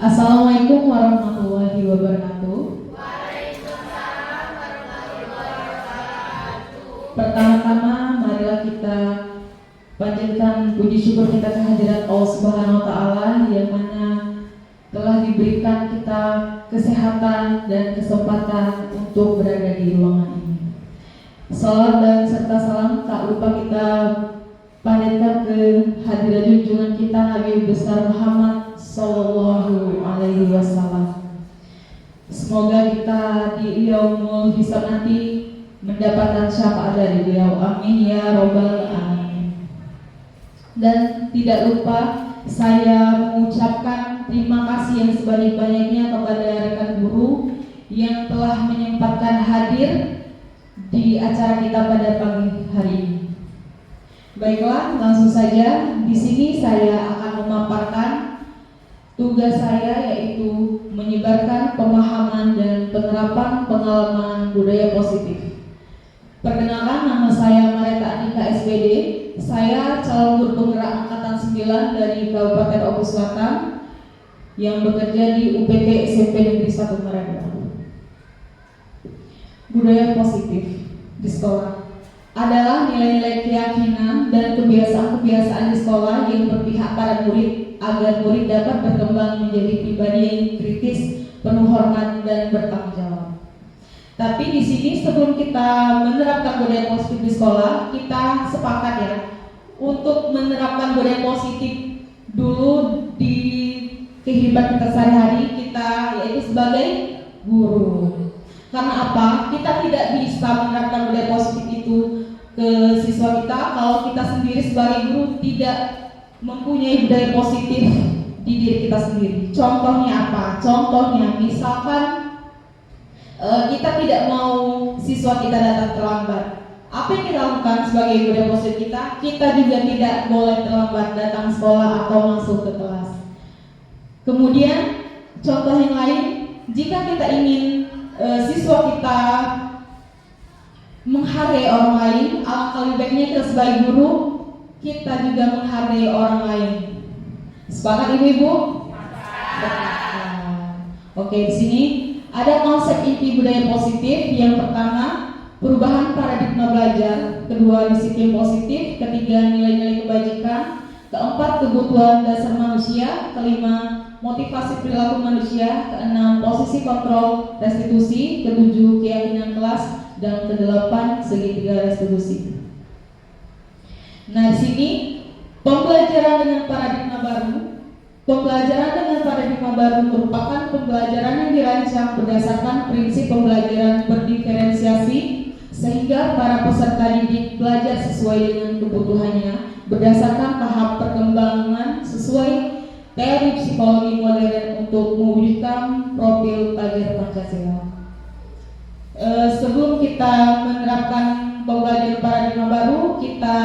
Assalamualaikum warahmatullahi wabarakatuh. Pertama-tama marilah kita panjatkan puji syukur kita kehadirat Allah Subhanahu wa taala yang mana telah diberikan kita kesehatan dan kesempatan untuk berada di ruangan ini. Salawat dan serta salam tak lupa kita panjatkan ke hadirat junjungan kita Nabi besar Muhammad Sallallahu Alaihi Wasallam. Semoga kita di yaumul hisab nanti mendapatkan syafaat dari beliau. Amin ya robbal alamin. Dan tidak lupa saya mengucapkan terima kasih yang sebanyak-banyaknya kepada rekan guru yang telah menyempatkan hadir di acara kita pada pagi hari ini. Baiklah, langsung saja di sini saya akan memaparkan tugas saya, yaitu menyebarkan pemahaman dan penerapan pengalaman budaya positif. Perkenalkan, nama saya Mareta Andika SPD. Saya calon guru penggerak angkatan 9 dari Kabupaten Oku Selatan yang bekerja di UPT SMP Negeri 1 Maranda. Budaya positif di sekolah adalah nilai-nilai keyakinan dan kebiasaan-kebiasaan di sekolah yang berpihak pada murid agar murid dapat berkembang menjadi pribadi yang kritis, penuh hormat dan bertanggung jawab. Tapi di sini sebelum kita menerapkan budaya positif di sekolah, kita sepakat ya untuk menerapkan budaya positif dulu di kehidupan kita sehari-hari kita, yaitu sebagai guru. Karena apa? Kita tidak bisa menerapkan budaya positif itu ke siswa kita kalau kita sendiri sebagai guru tidak mempunyai budaya positif di diri kita sendiri. Contohnya apa? Contohnya misalkan kita tidak mau siswa kita datang terlambat. Apa yang kita lakukan sebagai budaya positif kita? Kita juga tidak boleh terlambat datang sekolah atau masuk ke kelas. Kemudian contoh yang lain, jika kita ingin siswa kita menghargai orang lain, alangkah lebih baiknya kita sebagai guru kita juga menghargai orang lain. Sepakat ibu-ibu? Oke, di sini ada konsep inti budaya positif. Yang pertama, perubahan paradigma belajar. Kedua, disiplin positif. Ketiga, nilai-nilai kebajikan. Keempat, kebutuhan dasar manusia. Kelima, motivasi perilaku manusia. Keenam, posisi kontrol restitusi. Ketujuh, keyakinan kelas. Dan kedelapan, segitiga restitusi. Nah, di sini pembelajaran dengan paradigma baru. Pembelajaran dengan paradigma baru merupakan pembelajaran yang dirancang berdasarkan prinsip pembelajaran berdiferensiasi sehingga para peserta didik belajar sesuai dengan kebutuhannya berdasarkan tahap perkembangan sesuai teori psikologi modern untuk mewujudkan profil pelajar Pancasila. Sebelum kita menerapkan pembelajaran paradigma baru, kita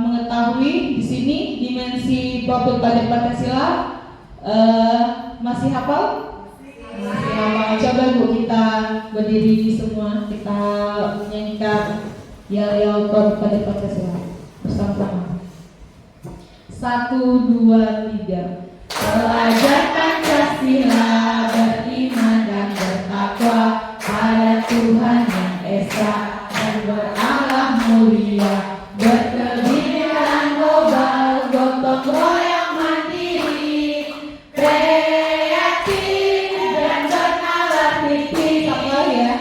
mengetahui di sini dimensi profil pelajar Pancasila. Masih hafal? Masih hafal. Coba Bu, kita berdiri semua, kita menyanyikan yel-yel profil pelajar Pancasila bersama-sama. 1, 2, 3. Pelajar Pancasila beriman dan bertakwa pada Tuhan yang esa dan berakhlak mulia, berkebinekaan global, gotong royong mandiri, kreatif dan bernalar kritis. Ya.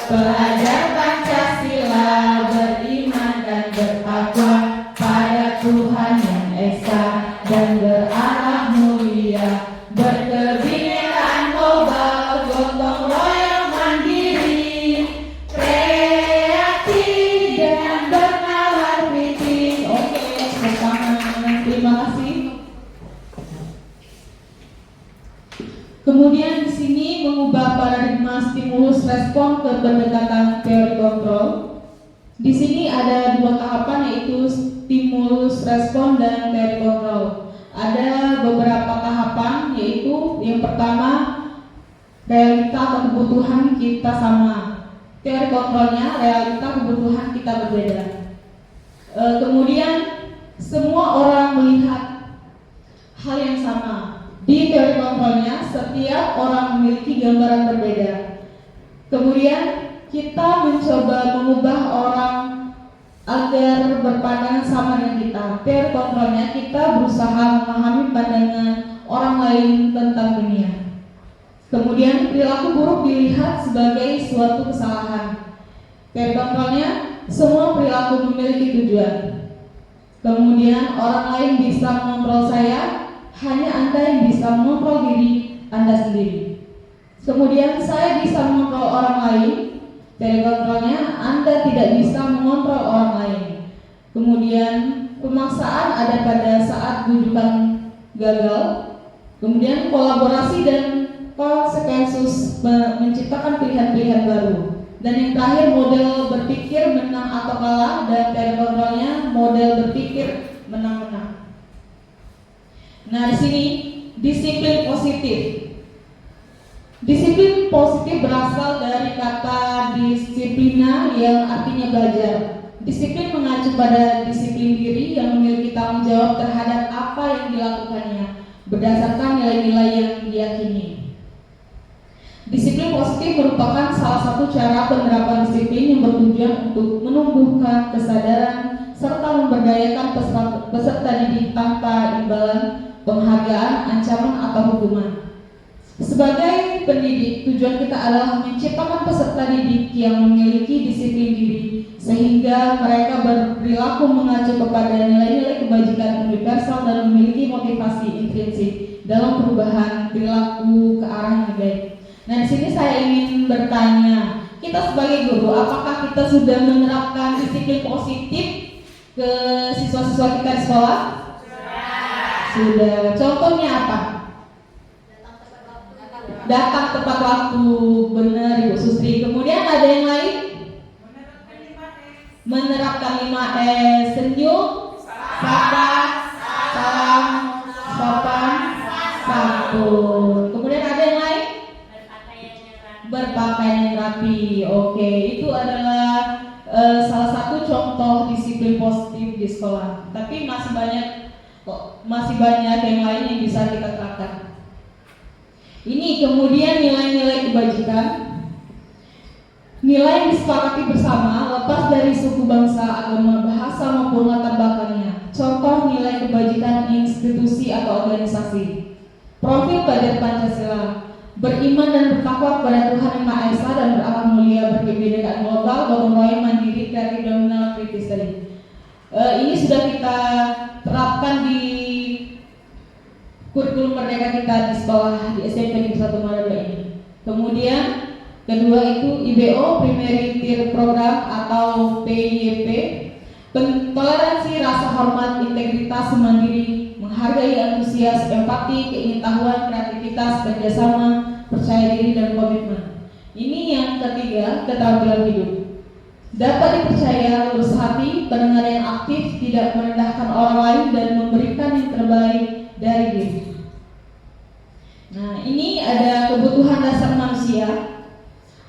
Pelajar Pancasila beriman dan bertakwa pada Tuhan yang esa dan berakhlak mulia, berkebinekaan global, gotong royong mandiri, kreatif dan bernalar kritis. Oke, terima kasih. Kemudian di sini mengubah paradigma stimulus respon ke pendekatan teori kontrol. Di sini ada 2 tahapan, yaitu stimulus respon dan teori kontrol. Ada beberapa tahapan, yaitu yang pertama realita atau kebutuhan kita sama. Teori kontrolnya realita kebutuhan kita berbeda. Kemudian semua orang melihat hal yang sama. Di teori kontrolnya, setiap orang memiliki gambaran berbeda. Kemudian kita mencoba mengubah orang agar berpandangan sama dengan kita. Teori kontrolnya, kita berusaha memahami pandangan orang lain tentang dunia. Kemudian perilaku buruk dilihat sebagai suatu kesalahan. Teori kontrolnya, semua perilaku memiliki tujuan. Kemudian orang lain bisa mengontrol saya, hanya Anda yang bisa mengontrol diri Anda sendiri. Kemudian saya bisa mengontrol orang lain. Teori kontrolnya, Anda tidak bisa mengontrol orang lain. Kemudian pemaksaan ada pada saat bujukan gagal. Kemudian kolaborasi dan konsensus menciptakan pilihan-pilihan baru. Dan yang terakhir, model berpikir menang atau kalah, dan teori kontrolnya model berpikir menang-menang. Nah, di sini disiplin positif. Disiplin positif berasal dari kata disiplina yang artinya belajar. Disiplin mengacu pada disiplin diri yang memiliki tanggung jawab terhadap apa yang dilakukannya berdasarkan nilai-nilai yang diyakini. Disiplin positif merupakan salah satu cara penerapan disiplin yang bertujuan untuk menumbuhkan kesadaran serta memberdayakan peserta didik tanpa imbalan, penghargaan, ancaman, atau hukuman. Sebagai pendidik, tujuan kita adalah menciptakan peserta didik yang memiliki disiplin diri sehingga mereka berperilaku mengacu kepada nilai-nilai kebajikan universal dan memiliki motivasi intrinsik dalam perubahan perilaku ke arah yang baik. Nah, di sini saya ingin bertanya, kita sebagai guru, apakah kita sudah menerapkan disiplin positif ke siswa-siswa kita di sekolah? Sudah. Contohnya apa? Datang tepat waktu, benar Ibu Sustri. Kemudian ada yang lain? Menerapkan 5S, senyum, sabar, salam, sopan, santun. Kemudian ada yang lain? Berpakaian yang rapi. Oke, itu adalah salah satu contoh disiplin positif di sekolah. Tapi masih banyak yang lain yang bisa kita terapkan. Ini kemudian nilai-nilai kebajikan. Nilai yang disepakati bersama lepas dari suku, bangsa, agama, bahasa maupun latar belakangnya. Contoh nilai kebajikan institusi atau organisasi. Profil pelajar Pancasila: beriman dan bertakwa kepada Tuhan Yang Maha Esa dan berakhlak mulia, berkebinekaan global, gotong royong, mandiri, kreatif, dominan, kritis tadi. Ini sudah kita terapkan di kurikulum merdeka kita di sekolah di SMP Negeri 1 Manado ini. Kemudian kedua itu IBO, Primary Tier Program atau PYP, toleransi, rasa hormat, integritas, mandiri, menghargai, antusias, empati, keingintahuan, kreativitas, kerjasama, percaya diri, dan komitmen. Ini yang ketiga, keterampilan hidup. Dapat dipercaya, lurus hati, pendengar yang aktif, tidak merendahkan orang lain, dan memberikan yang terbaik dari diri. Nah, ini ada kebutuhan dasar manusia,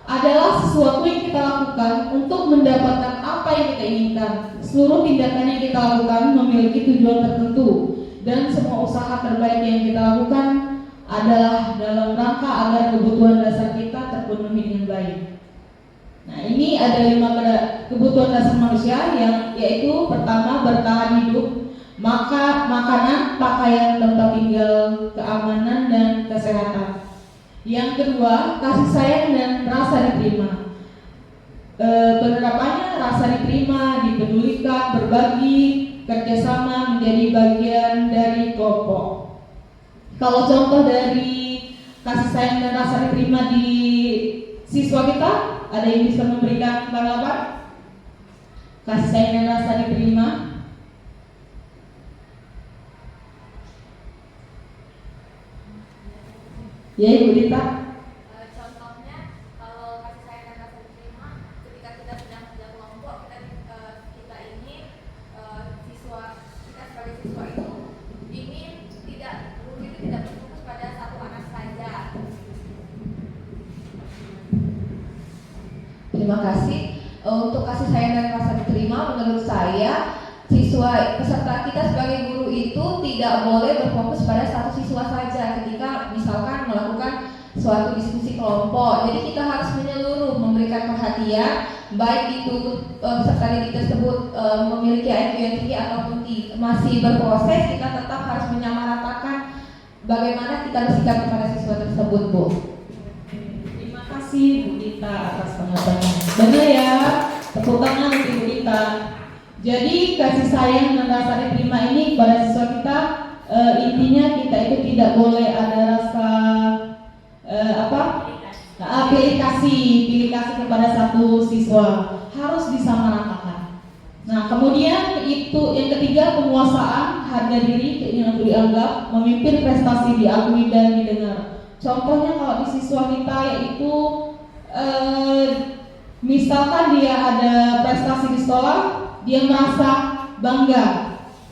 adalah sesuatu yang kita lakukan untuk mendapatkan apa yang kita inginkan. Seluruh tindakan yang kita lakukan memiliki tujuan tertentu, dan semua usaha terbaik yang kita lakukan adalah dalam rangka agar kebutuhan dasar kita terpenuhi dengan baik. Nah, ini ada 5 kebutuhan dasar manusia, yang yaitu pertama, bertahan hidup, makanan, pakaian, tempat tinggal, keamanan, dan kesehatan. Yang kedua, kasih sayang dan rasa diterima. Penerapannya rasa diterima, dipedulikan, berbagi, kerjasama, menjadi bagian dari kelompok. Kalau contoh dari kasih sayang dan rasa diterima di siswa kita, ada yang bisa memberikan tanggapan? Kasih sayang dan rasa diterima. Ya, Ibu Dita. Contohnya, kalau kasih sayang dan rasa diterima, ketika kita sedang kerja kelompok, kita ingin siswa kita sebagai siswa itu ingin guru itu tidak berfokus pada satu anak saja. Terima kasih. Untuk kasih sayang dan rasa diterima, menurut saya peserta kita sebagai guru itu tidak boleh berfokus pada satu siswa saja ketika suatu diskusi kelompok. Jadi kita harus menyeluruh memberikan perhatian, baik itu peserta didik tersebut memiliki IQ yang tinggi ataupun masih berproses, kita tetap harus menyamaratakan bagaimana kita bersikap kepada siswa tersebut, Bu. Terima kasih Bu Dita atas pengabarannya. Benar ya, tepuk tangan untuk Ibu Dita. Jadi kasih sayang dan rasa diterima ini kepada siswa kita, intinya kita itu tidak boleh ada rasa pilih kasih kepada satu siswa, harus disamaratakan. Nah, kemudian itu yang ketiga, penguasaan harga diri, keinginan untuk dianggap, memimpin prestasi diakui dan didengar. Contohnya kalau di siswa kita yaitu misalkan dia ada prestasi di sekolah, dia merasa bangga.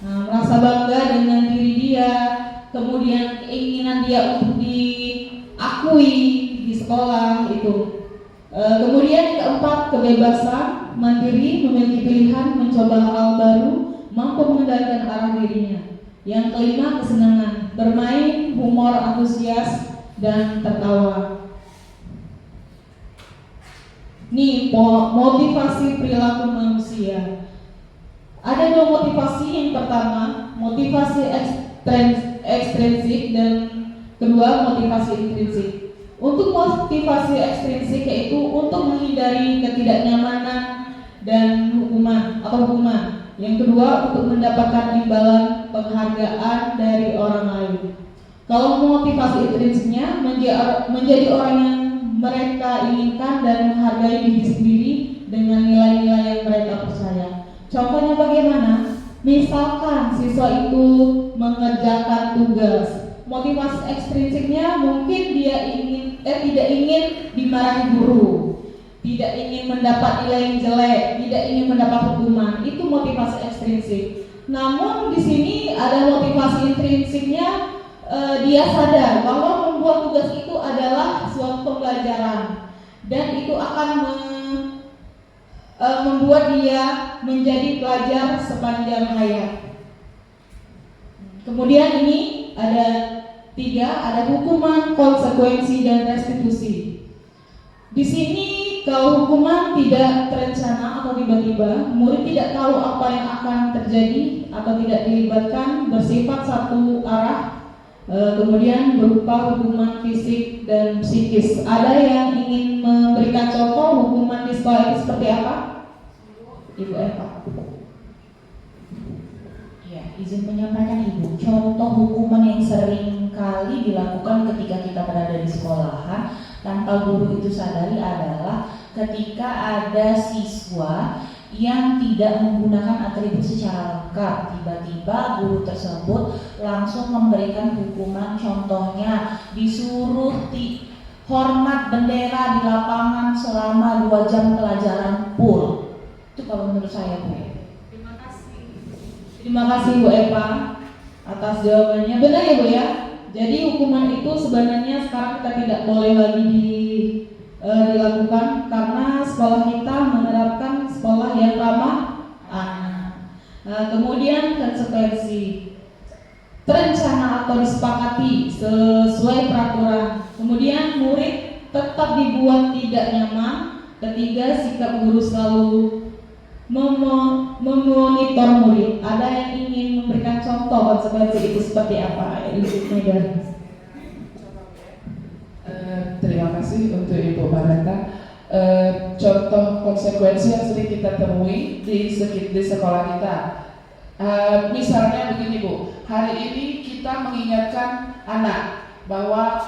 Nah, merasa bangga dengan diri dia, kemudian keinginan dia untuk diakui di sekolah itu. Kemudian yang keempat, kebebasan, mandiri, memiliki pilihan, mencoba hal baru, mampu mengendalikan arah dirinya. Yang kelima, kesenangan, bermain, humor, antusias, dan tertawa. Nih, motivasi perilaku manusia. Ada dua motivasi, yang pertama motivasi ekstrinsik dan kedua motivasi intrinsik. Untuk motivasi ekstrinsik yaitu untuk menghindari ketidaknyamanan dan hukuman. Yang kedua untuk mendapatkan imbalan penghargaan dari orang lain. Kalau motivasi intrinsiknya menjadi orang yang mereka inginkan dan menghargai diri sendiri dengan nilai-nilai yang mereka percaya. Contohnya bagaimana? Misalkan siswa itu mengerjakan tugas. Motivasi ekstrinsiknya mungkin dia tidak ingin dimarahi guru, tidak ingin mendapat nilai yang jelek, tidak ingin mendapat hukuman. Itu motivasi ekstrinsik. Namun di sini ada motivasi intrinsiknya, dia sadar bahwa membuat tugas itu adalah suatu pembelajaran dan itu akan membuat dia menjadi pelajar sepanjang hayat. Kemudian ini ada tiga, ada hukuman, konsekuensi, dan restitusi. Di sini kalau hukuman tidak terencana atau tiba-tiba, murid tidak tahu apa yang akan terjadi atau tidak dilibatkan, bersifat satu arah, kemudian berupa hukuman fisik dan psikis. Ada yang ingin memberikan contoh hukuman di sekolah itu seperti apa? Ibu Eva. Ya, izin menyampaikan Ibu. Contoh hukuman yang sering kali dilakukan ketika kita berada di sekolahan tanpa guru itu sadari adalah ketika ada siswa yang tidak menggunakan atribut secara lengkap, tiba-tiba guru tersebut langsung memberikan hukuman. Contohnya disuruh hormat bendera di lapangan selama 2 jam pelajaran full. Itu kalau menurut saya, Bu. Terima kasih Bu Eva atas jawabannya. Benar ya Bu ya? Jadi hukuman itu sebenarnya sekarang kita tidak boleh lagi dilakukan karena sekolah kita menerapkan sekolah yang ramah anak. Kemudian konsekuensi, terencana atau disepakati sesuai peraturan. Kemudian murid tetap dibuat tidak nyaman. Ketiga, sikap guru selalu memonitor murid. Ada yang ingin memberikan contoh konsekuensi itu seperti apa? Ibu Medan. Terima kasih untuk Ibu Mareta. Contoh konsekuensi yang sering kita temui di sekolah kita. Misalnya begini Bu, hari ini kita mengingatkan anak bahwa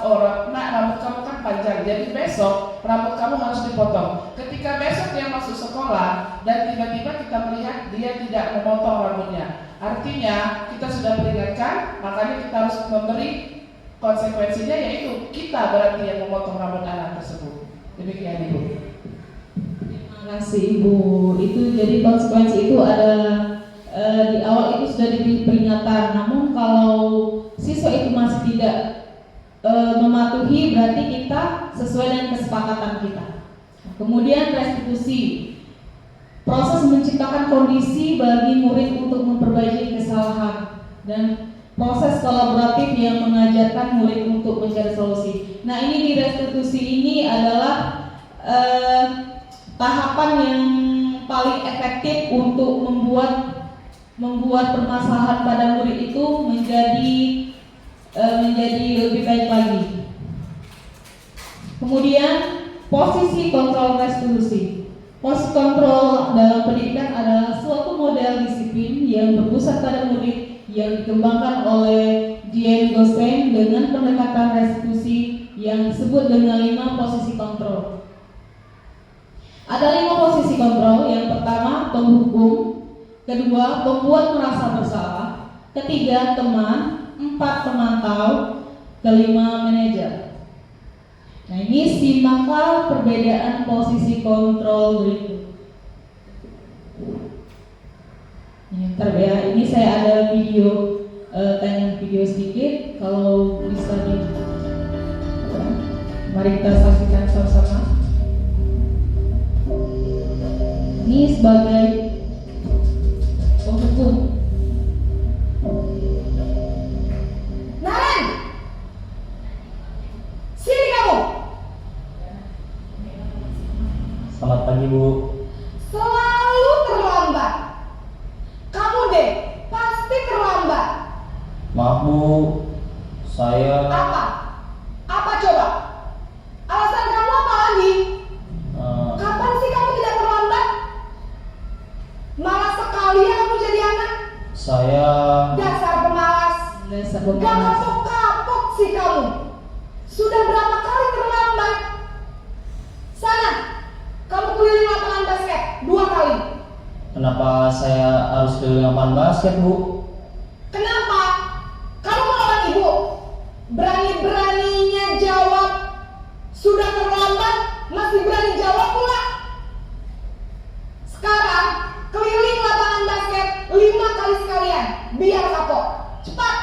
rambut kamu kan panjang, jadi besok rambut kamu harus dipotong. Ketika besok dia masuk sekolah dan tiba-tiba kita melihat dia tidak memotong rambutnya, artinya kita sudah peringatkan, makanya kita harus memberi konsekuensinya, yaitu kita berarti yang memotong rambut anak tersebut. Demikian Ibu. Terima kasih Ibu. Itu jadi konsekuensi itu ada di awal itu sudah diberi peringatan. Namun kalau siswa itu masih tidak mematuhi, berarti kita sesuai dengan kesepakatan kita. Kemudian restitusi, proses menciptakan kondisi bagi murid untuk memperbaiki kesalahan dan proses kolaboratif yang mengajarkan murid untuk mencari solusi. Nah, ini di restitusi ini adalah tahapan yang paling efektif untuk membuat permasalahan pada murid itu menjadi lebih baik lagi. Kemudian posisi kontrol restitusi. Posisi kontrol dalam pendidikan adalah suatu model disiplin yang berpusat pada murid yang dikembangkan oleh Dian Gosen dengan pendekatan restitusi yang disebut dengan 5 posisi kontrol. Ada 5 posisi kontrol. Yang pertama, penghukum. Kedua, pembuat merasa bersalah. Ketiga, teman. 4, pemantau. Kelima, manajer. Nah, ini simaklah perbedaan posisi kontrol berikut. Bentar ya, ini saya ada video, tayangan video sedikit. Kalau bisa mari kita saksikan sama-sama. Ini sebagai penghukum. Naren, sini kamu. Selamat pagi, Bu. Selalu terlambat. Kamu deh, pasti terlambat. Maaf, Bu. Saya Apa? Apa coba? Alasan kamu apa lagi? Kapan sih kamu tidak terlambat? Malas sekali ya kamu jadi anak. saya Dasar pemalas. Dasar Gak pemalas. kapok-kapok sih kamu. Sudah berapa kali terlambat? Sana, kamu keliling lapangan basket 2 kali. kenapa saya harus keliling lapangan basket, Bu? Kenapa? Kamu melawan ibu. Berani-beraninya jawab. Sudah terlambat, masih berani jawab pula. Sekarang, keliling lapangan basket 5 kali sekalian. Biar kapok. Cepat.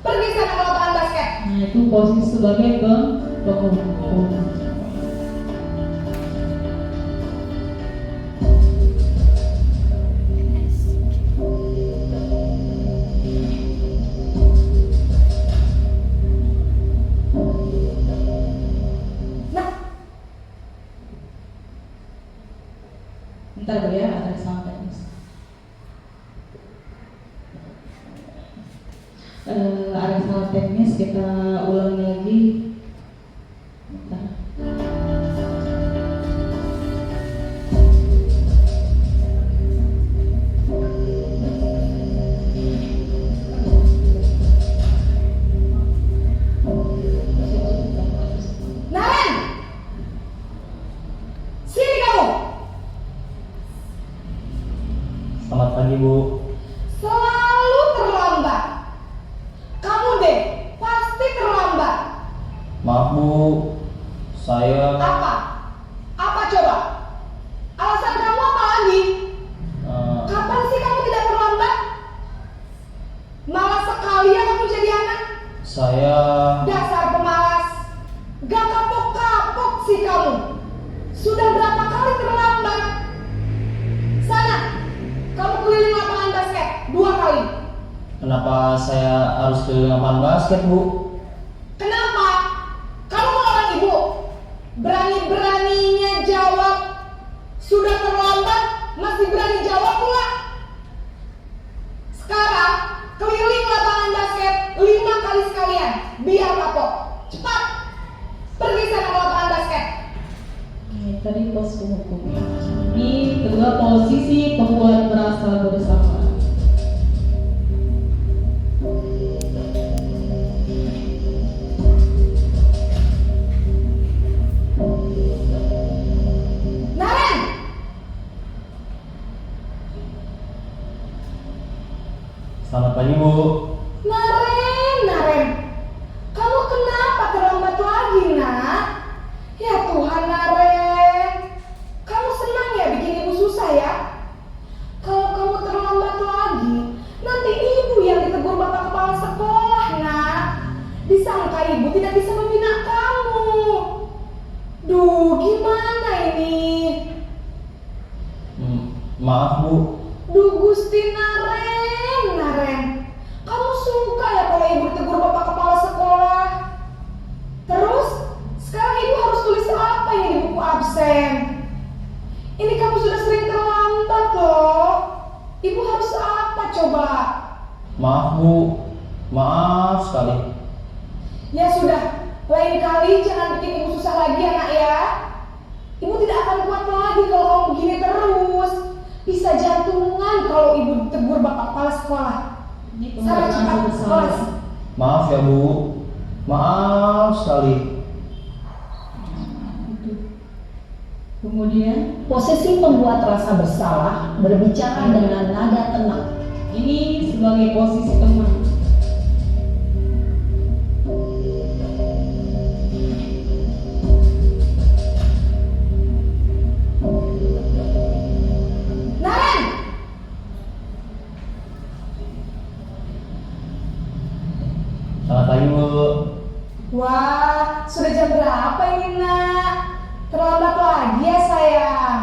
Pergi sana ke lapangan basket. Nah, itu posisi sebagai penghukum. Nah, Bentar Bu ya, ada salah teknis. Ada salah teknis, kita ulangi lagi. Bentar. Naren, sini kamu. Selamat pagi, Bu. Selalu terlambat. Kamu deh, pasti terlambat. Maaf, Bu. Saya Apa? Apa coba? Alasan kamu apa lagi? Kapan sih kamu tidak terlambat? Malas sekali ya kamu jadi anak. saya Dasar pemalas. Gak kapok-kapok sih kamu. Sudah berapa kali terlambat? Sana, kamu keliling lapangan basket 2 kali. kenapa saya harus keliling lapangan basket, Bu? Kenapa? Kamu melawan ibu. Berani-beraninya jawab. Sudah terlambat, masih berani jawab pula. Sekarang, keliling lapangan basket 5 kali sekalian. Biar kapok. Cepat. Pergi sana ke lapangan basket. Ini tadi pos penghukum. Ini kedua posisi pembuat merasa bersalah. Naren, Selamat pagi, Bu. Naren. Kamu kenapa terlambat lagi, nak? Ya Tuhan, Naren. Kamu senang ya bikin ibu susah ya? Kalau kamu terlambat lagi, nanti ibu yang ditegur bapak kepala sekolah, nak. Disangka ibu tidak bisa membina kamu. Duh, gimana ini? Maaf, Bu. Duh Gusti Naren. Kamu suka ya kalau ibu ditegur bapak kepala sekolah? Terus, sekarang ibu harus tulis apa ini di buku absen? Ini kamu sudah sering terlambat loh. Ibu harus apa coba? Maaf Bu, maaf sekali. Ya sudah, lain kali jangan bikin ibu susah lagi ya nak ya. Ibu tidak akan kuat lagi kalau kamu begini terus. Bisa jantungan kalau ibu ditegur bapak kepala sekolah. Ini Sana pengalaman cepat bersalah. kelas. Maaf ya Bu, maaf sekali. Kemudian Posisi membuat rasa bersalah, berbicara dengan nada tenang. ini sebagai posisi teman. Naren, Selamat pagi Bu. wah sudah jam berapa ini nak? Terlambat lagi ya sayang.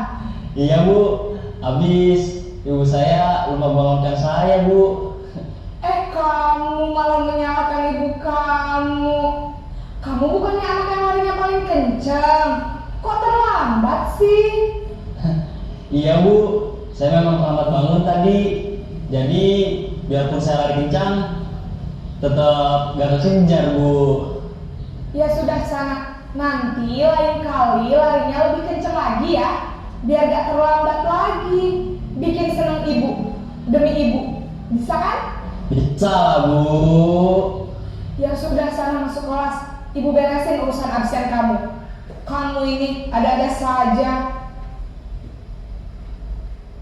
Iya Bu, habis ibu saya lupa bangunkan saya Bu. Kamu malah menyalahkan ibu kamu. Kamu bukannya anak yang larinya paling kencang. Kok terlambat sih? Iya Bu, saya memang terlambat bangun tadi. Jadi biarpun saya lari kencang, tetap gak kekejar Bu. Ya sudah sana. Nanti lain kali larinya lebih kencang lagi ya. Biar gak terlambat lagi. Bikin seneng ibu. Demi ibu. Bisa kan? Bisa lah Bu. Ya sudah sana masuk kelas. Ibu beresin urusan absen kamu. Kamu ini ada-ada saja.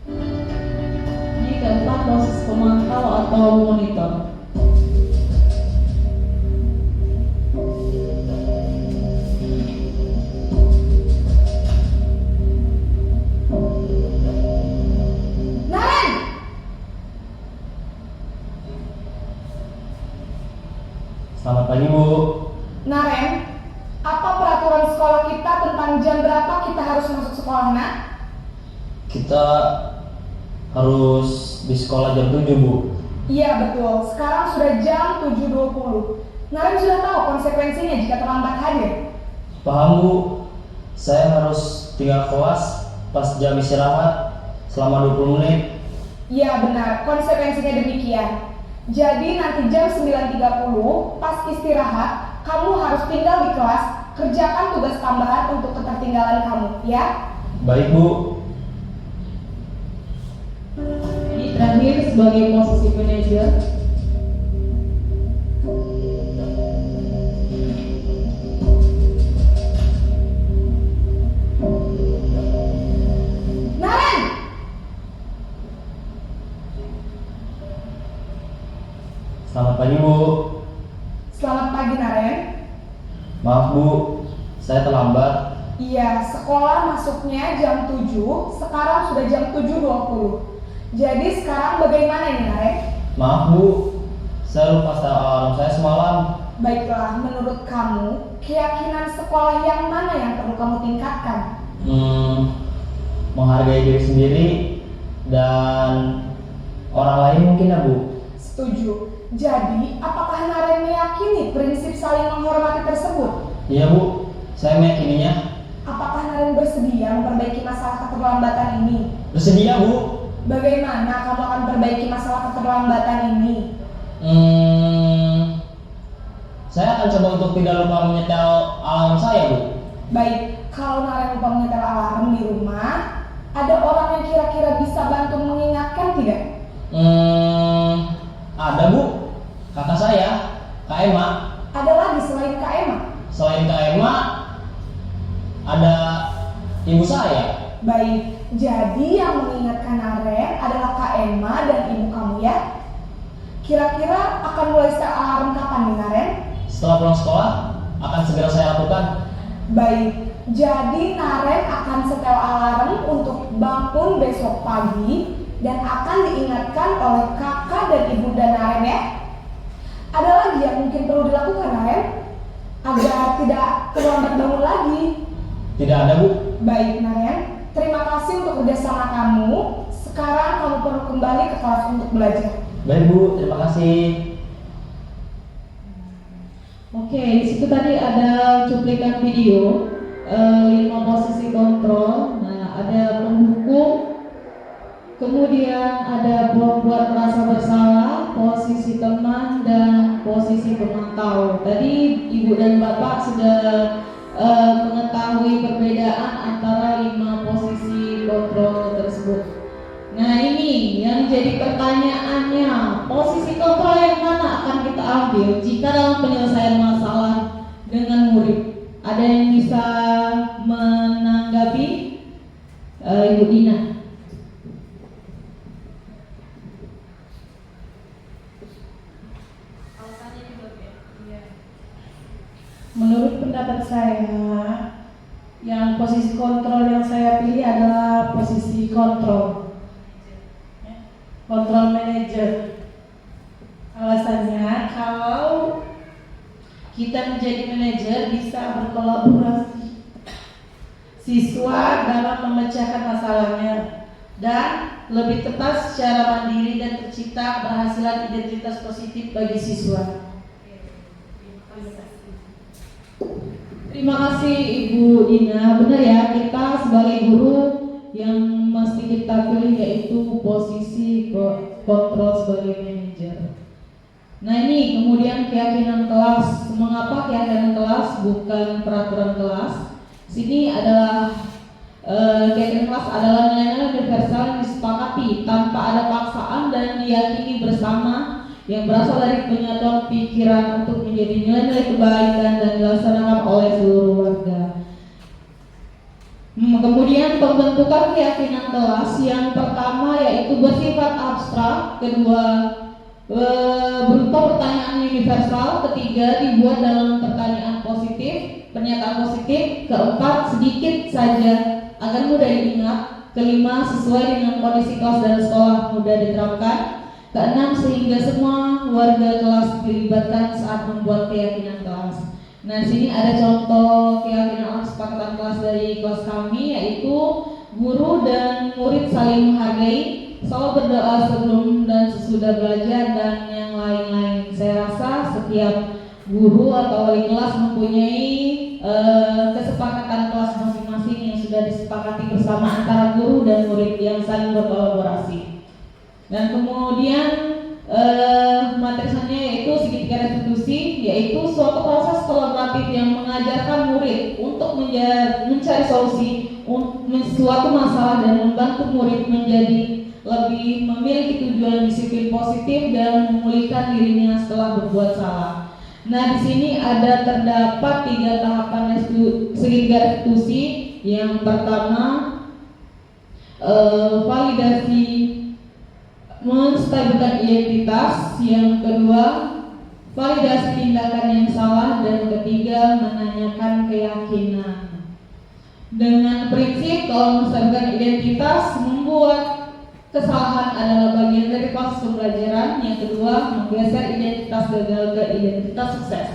Ini keempat posisi pemantau atau monitor. Naren! Selamat pagi Bu. Naren, apa peraturan sekolah kita tentang jam berapa kita harus masuk sekolah, nak? Kita harus di sekolah jam 7 Bu. Iya betul, sekarang sudah jam 7.20. Naren sudah tahu konsekuensinya jika terlambat hadir. Paham Bu, saya harus tinggal kelas pas jam istirahat selama 20 menit. Iya benar, konsekuensinya demikian. Jadi nanti jam 9.30 pas istirahat, kamu harus tinggal di kelas, kerjakan tugas tambahan untuk ketertinggalan kamu, ya? Baik Bu. Ini terakhir sebagai posisi manajer. Naren! Selamat pagi Bu. Selamat pagi Naren. Maaf Bu, saya terlambat. Iya, sekolah masuknya jam 7, sekarang sudah jam 7.20. Jadi sekarang bagaimana ini Naren? Maaf Bu, saya lupa setel alarm saya semalam. Baiklah, menurut kamu, keyakinan sekolah yang mana yang perlu kamu tingkatkan? Menghargai diri sendiri dan orang lain mungkin ya Bu. Setuju. Jadi, apakah Naren meyakini prinsip saling menghormati tersebut? Iya Bu, saya meyakininya. Apakah Naren bersedia memperbaiki masalah keterlambatan ini? Bersedia Bu. Bagaimana kamu akan perbaiki masalah keterlambatan ini? Saya akan coba untuk tidak lupa menyetel alarm saya Bu. Baik, kalau Naren lupa menyetel alarm di rumah, ada orang yang kira-kira bisa bantu mengingatkan tidak? Ada Bu, kakak saya, Kak Emma. Ada lagi selain Kak Emma? Selain Kak Emma, ada ibu saya. Baik, jadi yang mengingatkan Naren adalah Kak Emma dan ibu kamu ya? Kira-kira akan mulai setel alarm kapan nih Naren? Setelah pulang sekolah, akan segera saya lakukan. Baik, jadi Naren akan setel alarm untuk bangun besok pagi dan akan diingatkan oleh kakak dan ibunda Naren ya. Ada lagi yang mungkin perlu dilakukan Naren agar tidak terlambat bangun lagi. Tidak ada Bu. Baik Naren, terima kasih untuk kerjasama kamu. Sekarang kamu perlu kembali ke kelas untuk belajar. Baik Bu, terima kasih. Oke, di situ tadi ada cuplikan video 5 posisi kontrol. Nah, ada penghukum, kemudian ada membuat merasa bersalah, posisi teman, dan posisi pemantau. Tadi Ibu dan Bapak sudah mengetahui perbedaan antara 5 posisi kontrol tersebut. Nah, ini yang jadi pertanyaannya, posisi kontrol yang mana akan kita ambil jika dalam penyelesaian masalah dengan murid? Ada yang bisa menanggapi? Ibu Dina. Menurut pendapat saya, yang posisi kontrol yang saya pilih adalah posisi kontrol manager. Alasannya, kalau kita menjadi manajer bisa berkolaborasi siswa dalam memecahkan masalahnya dan lebih tepat secara mandiri dan tercipta keberhasilan identitas positif bagi siswa. Terima kasih Ibu Dina. Benar ya, kita sebagai guru yang mesti kita pilih yaitu posisi kontrol sebagai manajer. Nah, ini kemudian keyakinan kelas. Mengapa keyakinan kelas bukan peraturan kelas? Sini adalah keyakinan kelas adalah nilai-nilai universal yang disepakati tanpa ada paksaan dan diyakini bersama, yang berasal dari penyatuan pikiran untuk menjadi nilai-nilai kebaikan dan dilaksanakan oleh seluruh warga. Kemudian pembentukan keyakinan kelas yang pertama yaitu bersifat abstrak, kedua berupa pertanyaan universal, ketiga dibuat dalam pertanyaan positif, pernyataan positif, keempat sedikit saja agar mudah diingat, kelima sesuai dengan kondisi kelas dan sekolah mudah diterapkan, keenam sehingga semua warga kelas dilibatkan saat membuat keyakinan kelas. Nah, di sini ada contoh keyakinan kesepakatan kelas dari kelas kami, yaitu guru dan murid saling menghargai, selalu berdoa sebelum dan sesudah belajar, dan yang lain-lain. Saya rasa setiap guru atau wali kelas mempunyai kesepakatan kelas masing-masing yang sudah disepakati bersama antara guru dan murid yang saling berkolaborasi. Dan kemudian materinya yaitu segitiga restitusi, yaitu suatu proses kolaboratif yang mengajarkan murid untuk mencari solusi suatu masalah dan membantu murid menjadi lebih memiliki tujuan disiplin positif dan memulihkan dirinya setelah berbuat salah. Nah, di sini ada terdapat 3 tahapan segitiga restitusi. Yang pertama validasi menstabilkan identitas, yang kedua validasi tindakan yang salah, dan ketiga menanyakan keyakinan. Dengan prinsip kalau menstabilkan identitas, membuat kesalahan adalah bagian dari proses pembelajaran, yang kedua menggeser identitas gagal ke identitas sukses.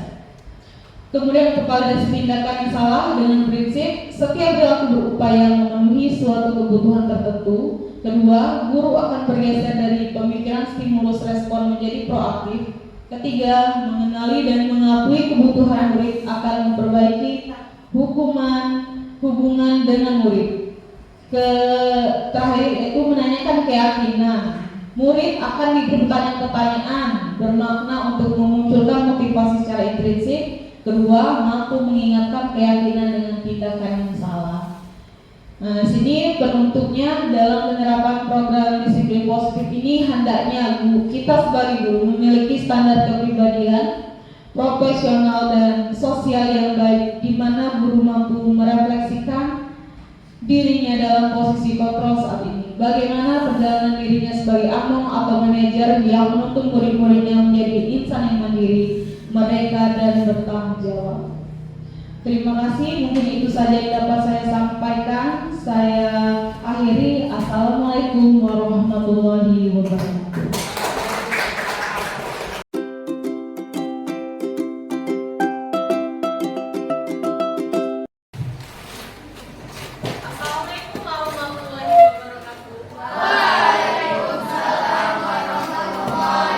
Kemudian untuk validasi tindakan yang salah, dengan prinsip setiap perilaku berupaya memenuhi suatu kebutuhan tertentu. Kedua, guru akan bergeser dari pemikiran stimulus respon menjadi proaktif. Ketiga, mengenali dan mengakui kebutuhan murid akan memperbaiki hubungan dengan murid. Terakhir yaitu menanyakan keyakinan. Murid akan diberi pertanyaan bermakna untuk memunculkan motivasi secara intrinsik. Kedua, mampu mengingatkan keyakinan dengan tindakan yang salah. Nah, sini penutupnya dalam penerapan program disiplin positif ini hendaknya kita sebagai guru memiliki standar kepribadian, profesional dan sosial yang baik, di mana guru mampu merefleksikan dirinya dalam posisi kontrol saat ini. Bagaimana perjalanan dirinya sebagai among atau manajer yang menuntun murid-muridnya menjadi insan yang mandiri, merdeka dan bertanggung jawab. Terima kasih, mungkin itu saja yang dapat saya sampaikan. Saya akhiri. Assalamualaikum warahmatullahi wabarakatuh. Assalamualaikum warahmatullahi wabarakatuh. Waalaikumsalam warahmatullahi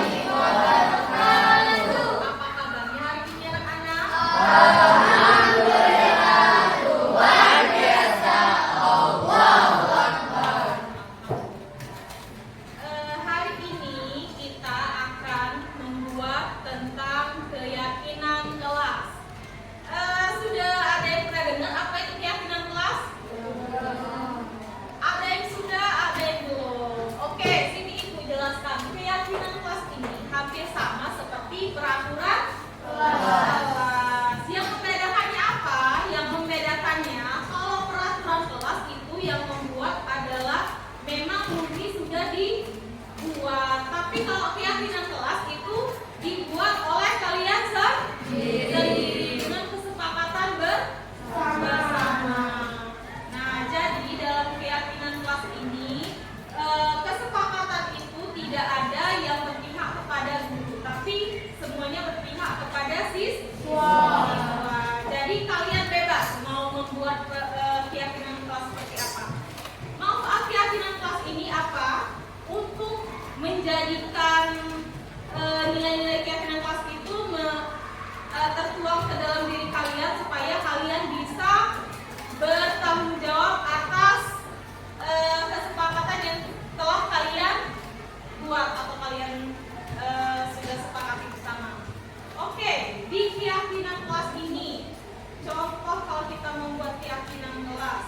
Tapi kalau keyakinan kelas itu dibuat oleh kalian sendiri dengan kesepakatan bersama. Nah, jadi dalam keyakinan kelas ini kesepakatan itu tidak ada yang berpihak kepada guru, tapi semuanya berpihak kepada siswa. Jadi kalian bebas mau membuat keyakinan kelas seperti apa. Manfaat keyakinan kelas ini apa? Untuk menjadikan nilai-nilai keyakinan kelas itu tertuang ke dalam diri kalian supaya kalian bisa bertanggung jawab atas kesepakatan yang telah kalian buat atau kalian sudah sepakati bersama. Oke, di keyakinan kelas ini, contoh kalau kita membuat keyakinan kelas,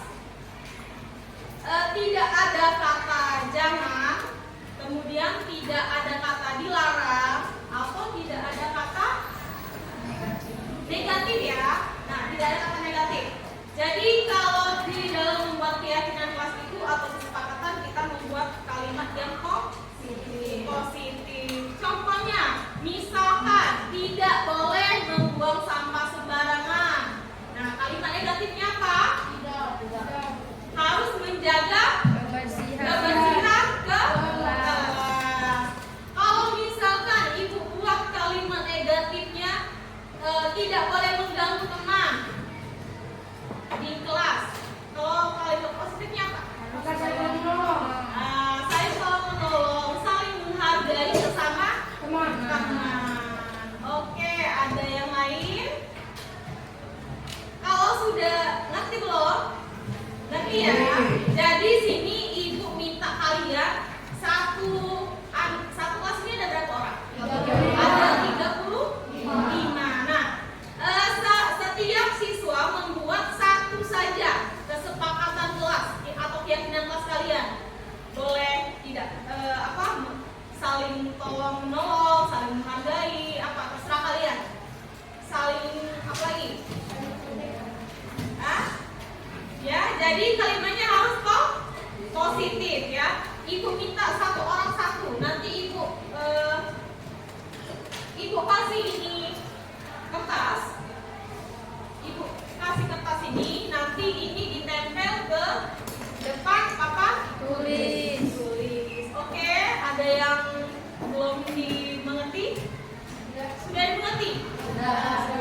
tidak ada kata jangan, kemudian tidak ada kata dilarang, atau tidak ada kata negatif ya. Nah, tidak ada kata negatif. Jadi kalau di dalam membuat keyakinan kelas itu atau kesepakatan, kita membuat kalimat yang positif. Contohnya, misalkan tidak boleh membuang sampah sembarangan. Nah, kalimat negatifnya apa? Harus menjaga kebersihan kelas. Kalau misalkan ibu buat kalimat negatifnya tidak boleh mengganggu teman di kelas. Kalau kalimat positifnya apa? Saya selalu menolong, saling menghargai sesama teman. Oke, ada yang lain? Kalau sudah ngerti belum? Ngerti ya? Jadi sini ibu minta kalian satu kelas ini ada berapa orang? Ada 35. Nah, setiap siswa membuat satu saja kesepakatan kelas atau keyakinan kelas kalian. Boleh tidak saling tolong menolong, saling menghargai, apa terserah kalian. Saling apa lagi? Ya, jadi kalimatnya harus positif ya. Ibu minta satu orang satu. Nanti ibu kasih ini kertas. Ibu kasih kertas ini, nanti ini ditempel ke depan apa? Tulis. Oke, ada yang belum dimengerti? Sudah dimengerti? Sudah.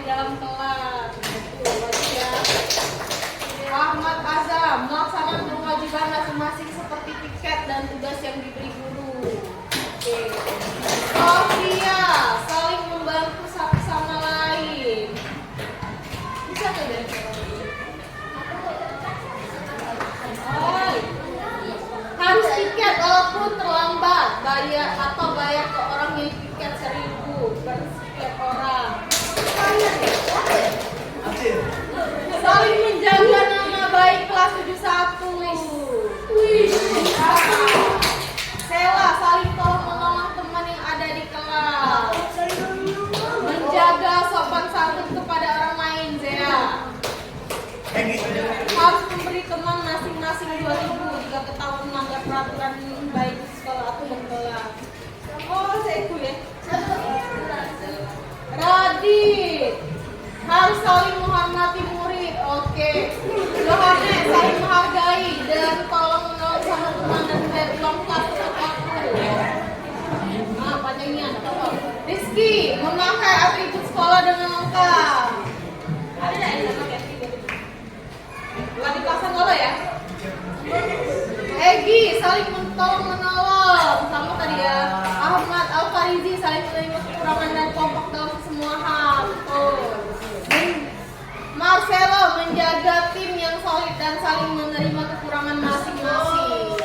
dalam kelas. Itu wajib ya. Ahmad Azam melaksanakan kewajiban masing-masing seperti piket dan tugas yang diberi guru. Oke. Sofia saling membantu satu sama lain. Bisa tidak? Harus piket walaupun terlambat, bayar ke orang yang piket 1.000 per setiap orang. Saling menjaga nama baik kelas 71. Sela saling tolong menolong teman yang ada di kelas. Menjaga sopan santun kepada orang lain, Zea. Harus memberi teman masing-masing 2.000 jika ketahuan melanggar peraturan baik di sekolah atau di kelas. Oh, saya ikut ya. Radit harus saling menghormati murid. Oke. Yohanes saling menghargai dan tolong menolong sama teman dan pulang kelas tepat waktu. Nah, panjangnya ada apa? Rizky memakai atribut sekolah dengan lengkap. Ada nggak yang pakai atribut? Bukan dipasang dulu ya. Egi saling tolong menolong sama tadi ya. Ahmad Al-Farizi saling menerima kekurangan dan kompak dalam semua hal. Marcelo menjaga tim yang solid dan saling menerima kekurangan masing-masing.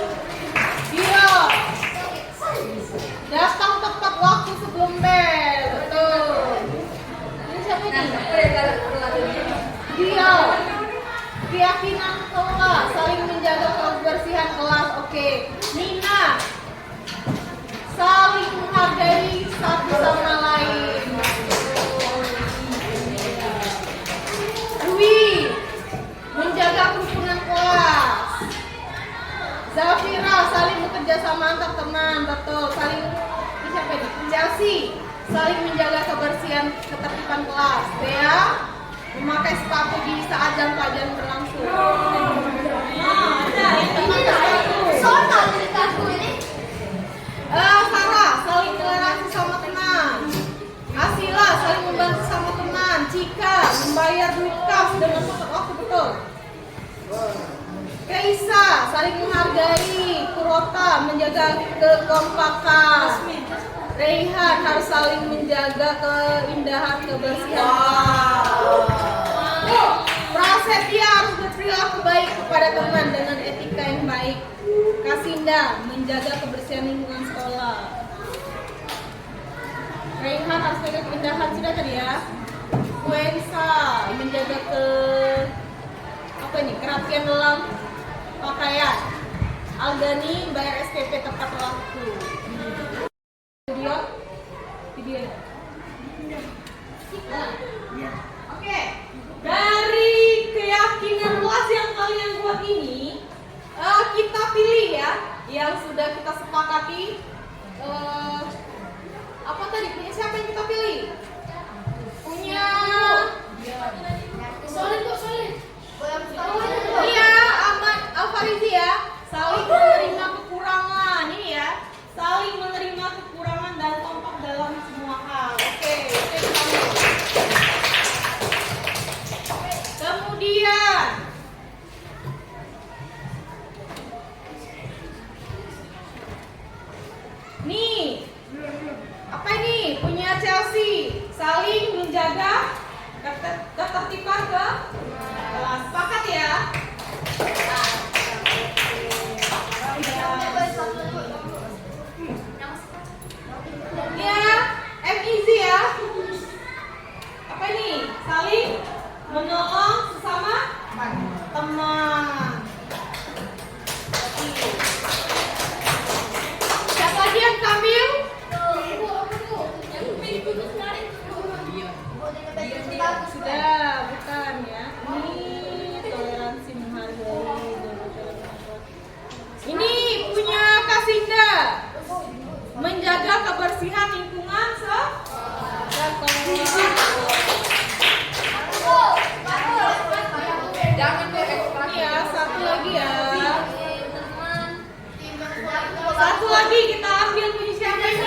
Dia datang tepat waktu sebelum bel. Betul. Ini siapa ini? Dia keyakinan kelas, saling menjaga kebersihan kelas. Oke. Nina saling menghargai satu sama lain. Dwi menjaga kerukunan kelas. Zafira saling bekerja sama antar teman. Betul. Saling ini siapa ini? Chelsea saling menjaga kebersihan ketertiban kelas. Dea memakai sepatu di saat jam pelajaran berlangsung. Ada yang teman sepatu. Soal ceritaku ini. Farah saling toleransi sama teman. Asila saling membantu sama teman. Cika membayar duit kas dengan tepat waktu. Betul. Keisa saling menghargai. Kurota menjaga kekompakan. Reihan harus saling menjaga keindahan kebersihan. Prasetya harus berperilaku baik kepada teman dengan etika yang baik. Kasinda menjaga kebersihan lingkungan sekolah. Reihan harus menjaga keindahan, sudah tadi ya. Wensa menjaga kerapian dalam pakaian. Algani bayar SPP tepat waktu. Video. Oke. Dari keyakinan kelas yang kalian buat ini, kita pilih ya, yang sudah kita sepakati. Apa tadi? Punya siapa yang kita pilih? Punya Solid. Iya, Ahmad Al-Farizi ya. Saling menerima kekurangan. Ini ya. Saling menerima kekurangan dan kompak dalam semua hal. Oke. Kemudian nih, apa ini? Punya Chelsea, saling menjaga ketertiban ke kelas. Sepakat ya? Ya, MIZ ya. Apa ini? Saling menolong sesama teman. Siapa lagi yang Kamil? Sudah, bukan ya. Ini toleransi menghargai. Ini punya Kasinda. Menjaga kebersihan lingkungan ya, satu lagi ya. Satu lagi kita ambil punya siapa ini?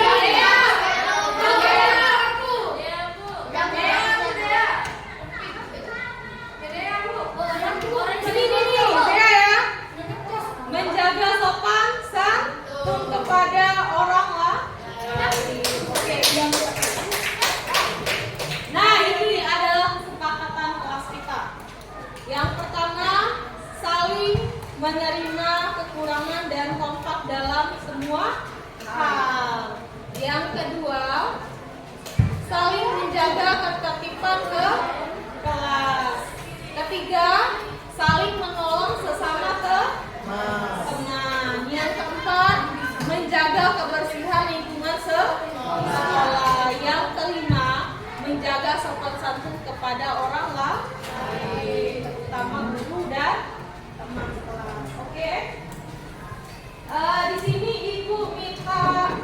menerima kekurangan dan kompak dalam semua hal. Yang kedua, saling menjaga ketertiban ke kelas. Ketiga, saling menolong sesama teman. Yang keempat, menjaga kebersihan lingkungan sekolah. Yang kelima, menjaga sopan santun kepada orang lain, terutama guru dan teman kelas. Oke. Di sini Ibu minta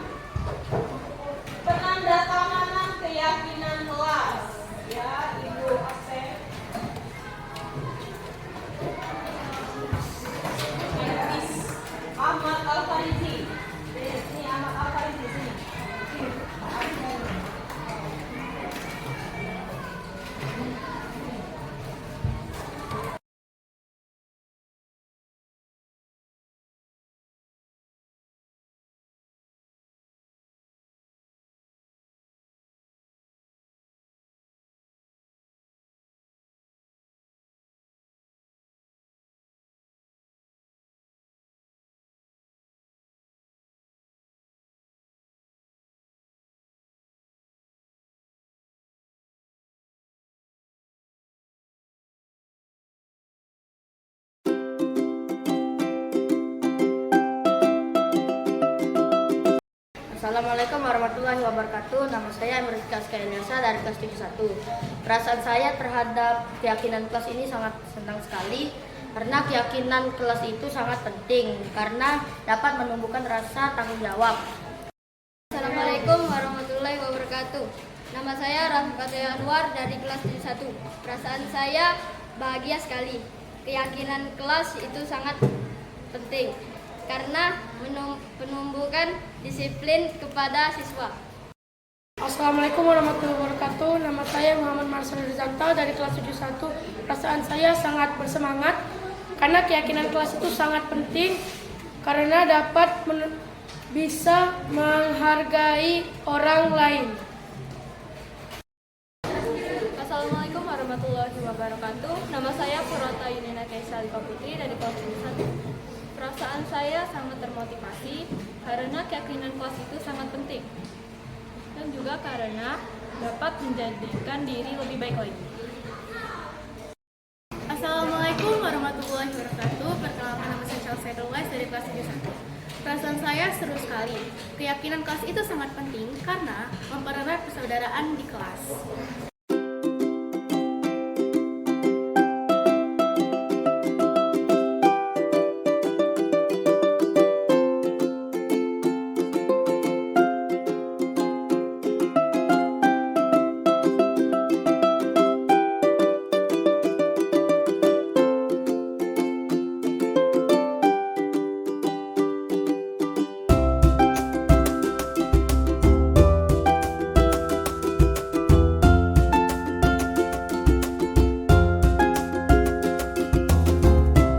penandatanganan keyakinan kelas. Ya, Ibu absen. Miss Ahmad Al-Farizi. Sini Ahmad Al-Farizi sini. Assalamualaikum warahmatullahi wabarakatuh. Nama saya Emrika Skayanyasa dari kelas 71. Perasaan saya terhadap keyakinan kelas ini sangat senang sekali karena keyakinan kelas itu sangat penting karena dapat menumbuhkan rasa tanggung jawab. Assalamualaikum warahmatullahi wabarakatuh. Nama saya Rafika Anwar dari kelas 71. Perasaan saya bahagia sekali. Keyakinan kelas itu sangat penting karena menumbuhkan disiplin kepada siswa. Assalamualaikum warahmatullahi wabarakatuh. Nama saya Muhammad Marcel Rizanto dari kelas 71. Perasaan saya sangat bersemangat karena keyakinan kelas itu sangat penting karena dapat bisa menghargai orang lain. Assalamualaikum warahmatullahi wabarakatuh. Nama saya Purwata Yunina Kaisa Alika Putri dari kelas 71. Perasaan saya sangat termotivasi karena keyakinan kelas itu sangat penting dan juga karena dapat menjadikan diri lebih baik lagi. Assalamualaikum warahmatullahi wabarakatuh. Perkenalkan, nama saya Chelsea Rules dari kelas 71. Perasaan saya seru sekali. Keyakinan kelas itu sangat penting karena mempererat persaudaraan di kelas.